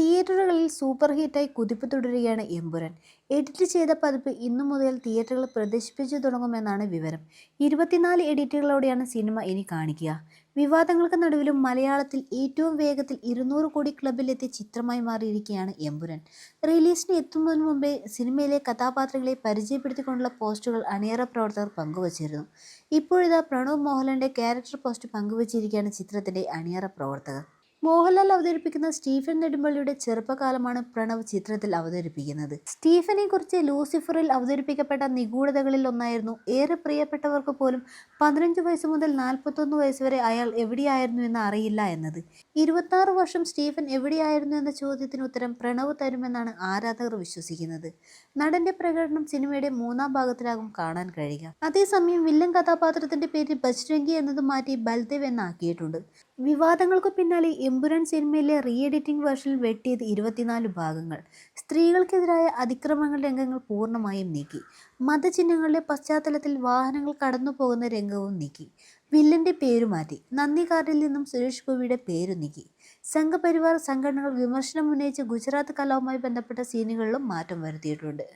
തിയേറ്ററുകളിൽ സൂപ്പർ ഹിറ്റായി കുതിപ്പ് തുടരുകയാണ് എമ്പുരാൻ. എഡിറ്റ് ചെയ്ത പതിപ്പ് ഇന്നു മുതൽ തിയേറ്ററുകളിൽ പ്രദർശിപ്പിച്ചു തുടങ്ങുമെന്നാണ് വിവരം. 24 എഡിറ്റുകളോടെയാണ് സിനിമ ഇനി കാണിക്കുക. വിവാദങ്ങൾക്ക് നടുവിലും മലയാളത്തിൽ ഏറ്റവും വേഗത്തിൽ 200 കോടി ക്ലബ്ബിലെത്തിയ ചിത്രമായി മാറിയിരിക്കുകയാണ് എമ്പുരാൻ. റിലീസിന് എത്തുന്നതിനു മുമ്പേ സിനിമയിലെ കഥാപാത്രങ്ങളെ പരിചയപ്പെടുത്തിക്കൊണ്ടുള്ള പോസ്റ്ററുകൾ അണിയറ പ്രവർത്തകർ പങ്കുവച്ചിരുന്നു. ഇപ്പോഴിതാ പ്രണവ് മോഹൻലാലിന്റെ ക്യാരക്ടർ പോസ്റ്റ് പങ്കുവച്ചിരിക്കുകയാണ് ചിത്രത്തിന്റെ അണിയറ പ്രവർത്തകർ. മോഹൻലാൽ അവതരിപ്പിക്കുന്ന സ്റ്റീഫൻ നെടുമ്പള്ളിയുടെ ചെറുപ്പകാലമാണ് പ്രണവ് ചിത്രത്തിൽ അവതരിപ്പിക്കുന്നത്. സ്റ്റീഫനെ കുറിച്ച് ലൂസിഫറിൽ അവതരിപ്പിക്കപ്പെട്ട നിഗൂഢതകളിൽ ഒന്നായിരുന്നു ഏറെ പ്രിയപ്പെട്ടവർക്ക് പോലും 15 വയസ്സ് മുതൽ 41 വയസ്സ് വരെ അയാൾ എവിടെയായിരുന്നു എന്ന് അറിയില്ല എന്നത്. 26 വർഷം സ്റ്റീഫൻ എവിടെയായിരുന്നു എന്ന ചോദ്യത്തിന് ഉത്തരം പ്രണവ് തരുമെന്നാണ് ആരാധകർ വിശ്വസിക്കുന്നത്. നടന്റെ പ്രകടനം സിനിമയുടെ 3-ാം ഭാഗത്തിലാകും കാണാൻ കഴിയുക. അതേസമയം വില്ലൻ കഥാപാത്രത്തിന്റെ പേര് ബജ്രംഗി എന്നത് മാറ്റി ബൽദേവ് എന്നാക്കിയിട്ടുണ്ട്. വിവാദങ്ങൾക്കു പിന്നാലെ എമ്പുരാൻ സിനിമയിലെ റീ എഡിറ്റിംഗ് വേർഷനിൽ വെട്ടിയത് 24 ഭാഗങ്ങൾ. സ്ത്രീകൾക്കെതിരായ അതിക്രമങ്ങൾ രംഗങ്ങൾ പൂർണ്ണമായും നീക്കി. മതചിഹ്നങ്ങളുടെ പശ്ചാത്തലത്തിൽ വാഹനങ്ങൾ കടന്നു പോകുന്ന രംഗവും നീക്കി. വില്ലന്റെ പേരു മാറ്റി. നന്ദി കാർഡിൽ നിന്നും സുരേഷ് ഗോപിയുടെ പേരു നീക്കി. സംഘപരിവാർ സംഘടനകൾ വിമർശനം ഉന്നയിച്ച് ഗുജറാത്ത് കലാപവുമായി ബന്ധപ്പെട്ട സീനുകളിലും മാറ്റം വരുത്തിയിട്ടുണ്ട്.